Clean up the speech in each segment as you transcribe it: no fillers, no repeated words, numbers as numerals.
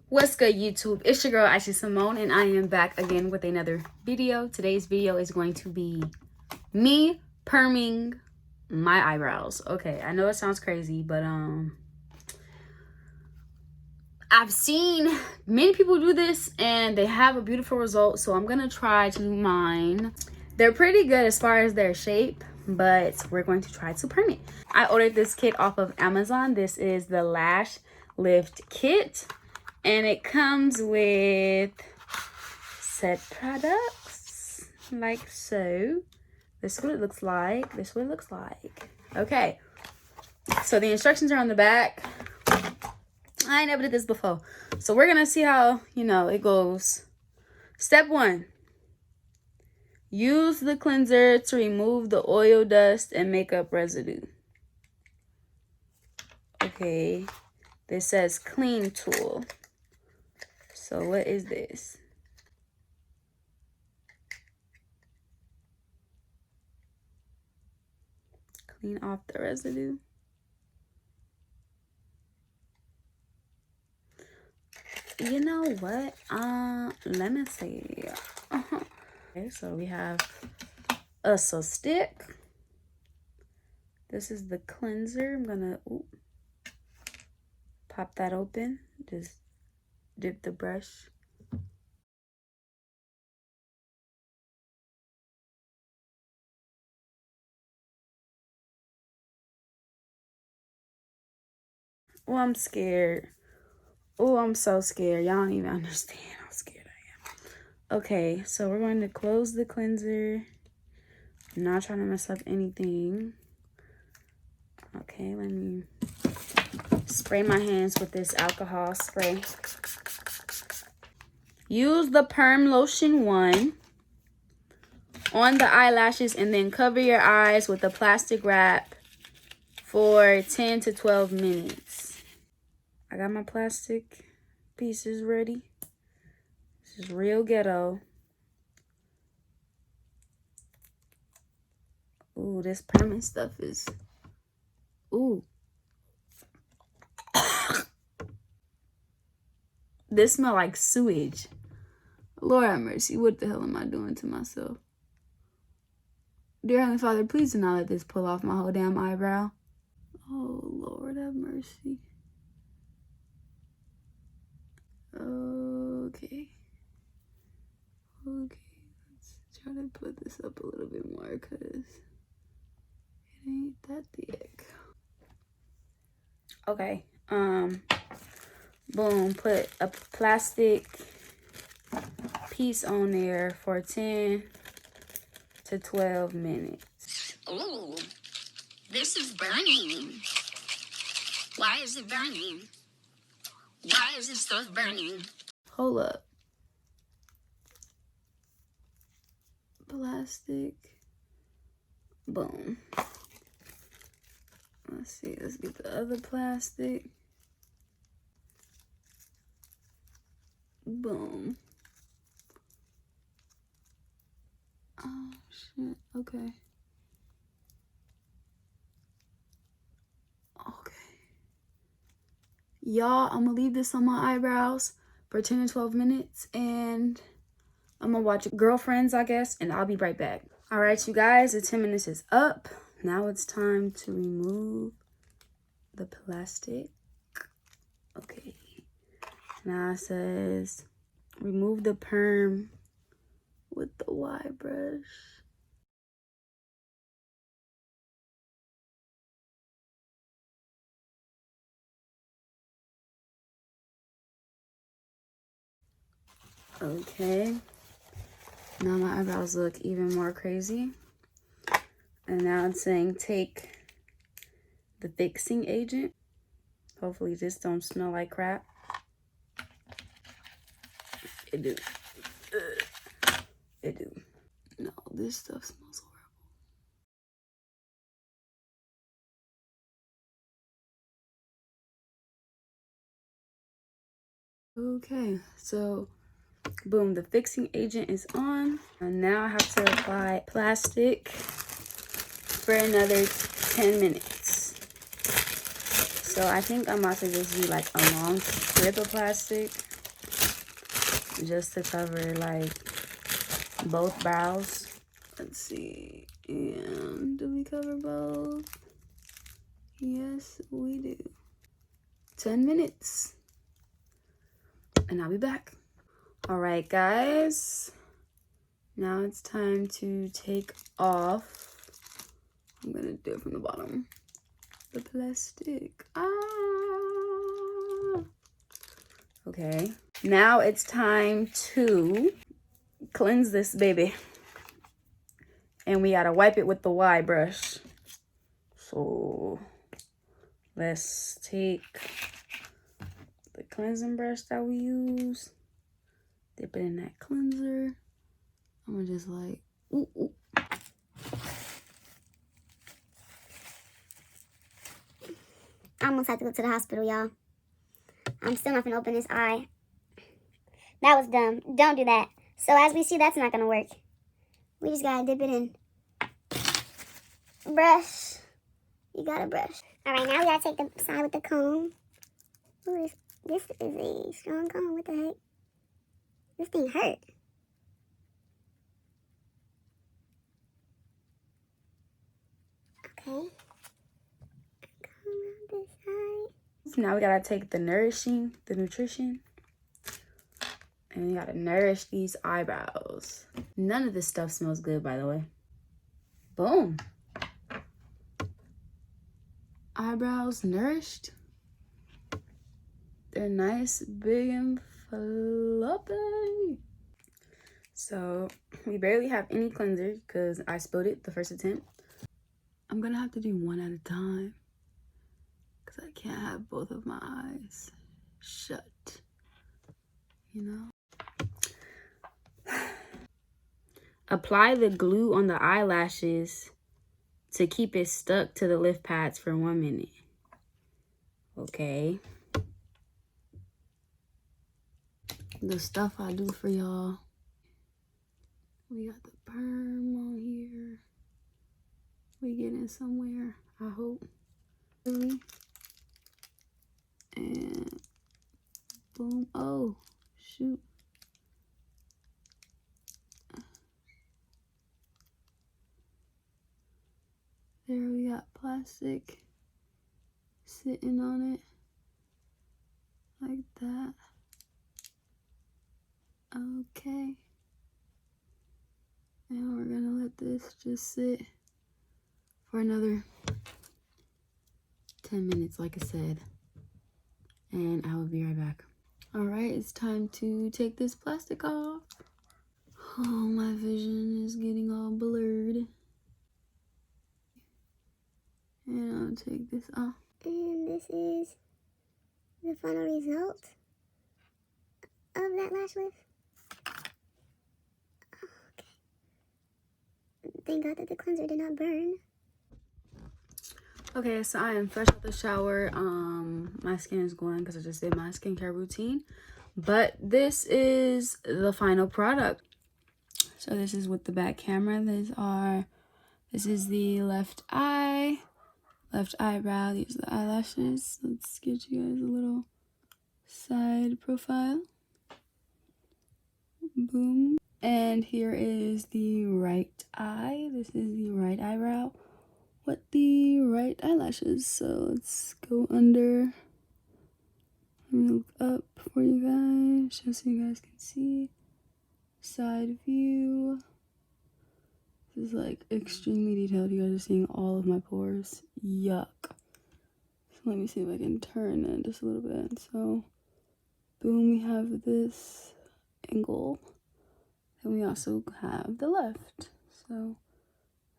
What's good, YouTube? It's your girl Ashley Simone, and I am back again with another video. Today's video is going to be me perming my eyebrows. Okay, I know it sounds crazy, but I've seen many people do this and they have a beautiful result, so I'm gonna try to do mine. They're pretty good as far as their shape, but we're going to try to perm it. I ordered this kit off of Amazon. This is the Lash Lift Kit, and it comes with set products like so. This is what it looks like. This is what it looks like. Okay, so the instructions are on the back. I never did this before, so we're gonna see how, it goes. Step 1: use the cleanser to remove the oil, dust, and makeup residue. Okay, this says clean tool. So what is this? Clean off the residue. You know what? Let me see. Okay, so we have a stick. This is the cleanser. I'm gonna pop that open. Just dip the brush. Oh, I'm scared. Oh, I'm so scared. Y'all don't even understand how scared I am. Okay, so we're going to close the cleanser. I'm not trying to mess up anything. Okay, let me spray my hands with this alcohol spray. Use the Perm Lotion 1 on the eyelashes and then cover your eyes with a plastic wrap for 10 to 12 minutes. I got my plastic pieces ready. This is real ghetto. Ooh, this permanent stuff is... Ooh. This smell like sewage. Lord have mercy. What the hell am I doing to myself? Dear Heavenly Father, please do not let this pull off my whole damn eyebrow. Oh, Lord have mercy. Okay. Okay. Let's try to put this up a little bit more because it ain't that thick. Okay. Boom. Put a plastic piece on there for 10 to 12 minutes. Oh, this is burning. Why is it burning? Why is this stuff burning? Hold up. Plastic. Boom. Let's see. Let's get the other plastic. Boom. Oh, shit. Okay. Okay. Y'all, I'm gonna leave this on my eyebrows for 10 to 12 minutes, and I'm gonna watch Girlfriends, I guess, and I'll be right back. All right, you guys, the 10 minutes is up. Now it's time to remove the plastic. Okay. Now it says remove the perm with the Y brush. Okay. Now my eyebrows look even more crazy. And now it's saying take the fixing agent. Hopefully this don't smell like crap. It do. It do. No, this stuff smells horrible. Okay, so boom, the fixing agent is on. And now I have to apply plastic for another 10 minutes. So I think I'm about to just do like a long strip of plastic just to cover like both brows. Let's see. And do we cover both? Yes, we do. 10 minutes. And I'll be back. All right, guys. Now it's time to take off. I'm gonna do it from the bottom. The plastic. Okay. Now it's time to cleanse this baby. And we gotta wipe it with the Y brush. So let's take the cleansing brush that we use, dip it in that cleanser. I'm gonna just like, ooh, ooh. I almost had to go to the hospital, y'all. I'm still not gonna open this eye. That was dumb. Don't do that. So as we see, that's not gonna work. We just gotta dip it in. Brush. You got a brush. All right, now we gotta take the side with the comb. Ooh, this is a strong comb. What the heck? This thing hurt. Okay. Comb around this side. So now we gotta take the nutrition, and we gotta nourish these eyebrows. None of this stuff smells good, by the way. Boom. Eyebrows nourished. They're nice, big, and fluffy. So we barely have any cleanser because I spilled it the first attempt. I'm gonna have to do one at a time because I can't have both of my eyes shut, you know? Apply the glue on the eyelashes to keep it stuck to the lift pads for 1 minute. Okay. The stuff I do for y'all. We got the perm on here. We getting somewhere, I hope. And boom. Oh, shoot. There we got plastic sitting on it like that. Okay. And we're gonna let this just sit for another 10 minutes, like I said. And I will be right back. All right, it's time to take this plastic off. Oh, my vision is getting all blurred. And I'll take this off. And this is the final result of that lash lift. Okay. Thank God that the cleanser did not burn. Okay, so I am fresh out the shower. My skin is glowing because I just did my skincare routine. But this is the final product. So this is with the back camera. This is the left eye, left eyebrow. These are the eyelashes. Let's get you guys a little side profile. Boom. And here is the right eye. This is the right eyebrow with the right eyelashes. So let's go under. Let me look up for you guys, just so you guys can see. Side view. This is like extremely detailed. You guys are seeing all of my pores. Yuck. So let me see if I can turn it just a little bit. So boom, we have this angle. And we also have the left. So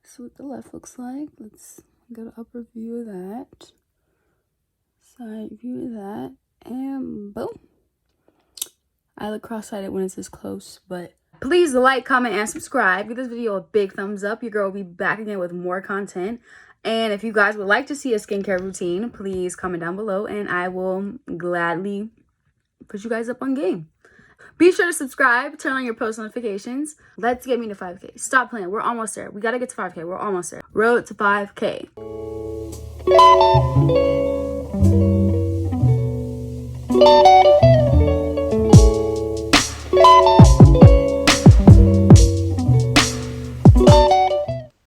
this is what the left looks like. Let's get an upper view of that. Side view of that. And boom. I look cross-eyed when it's this close, but please like, comment, and subscribe. Give this video a big thumbs up. Your girl will be back again with more content. And if you guys would like to see a skincare routine, please comment down below and I will gladly put you guys up on game. Be sure to subscribe, turn on your post notifications. Let's get me to 5K. Stop playing. We're almost there. We got to get to 5K. We're almost there. Road to 5K.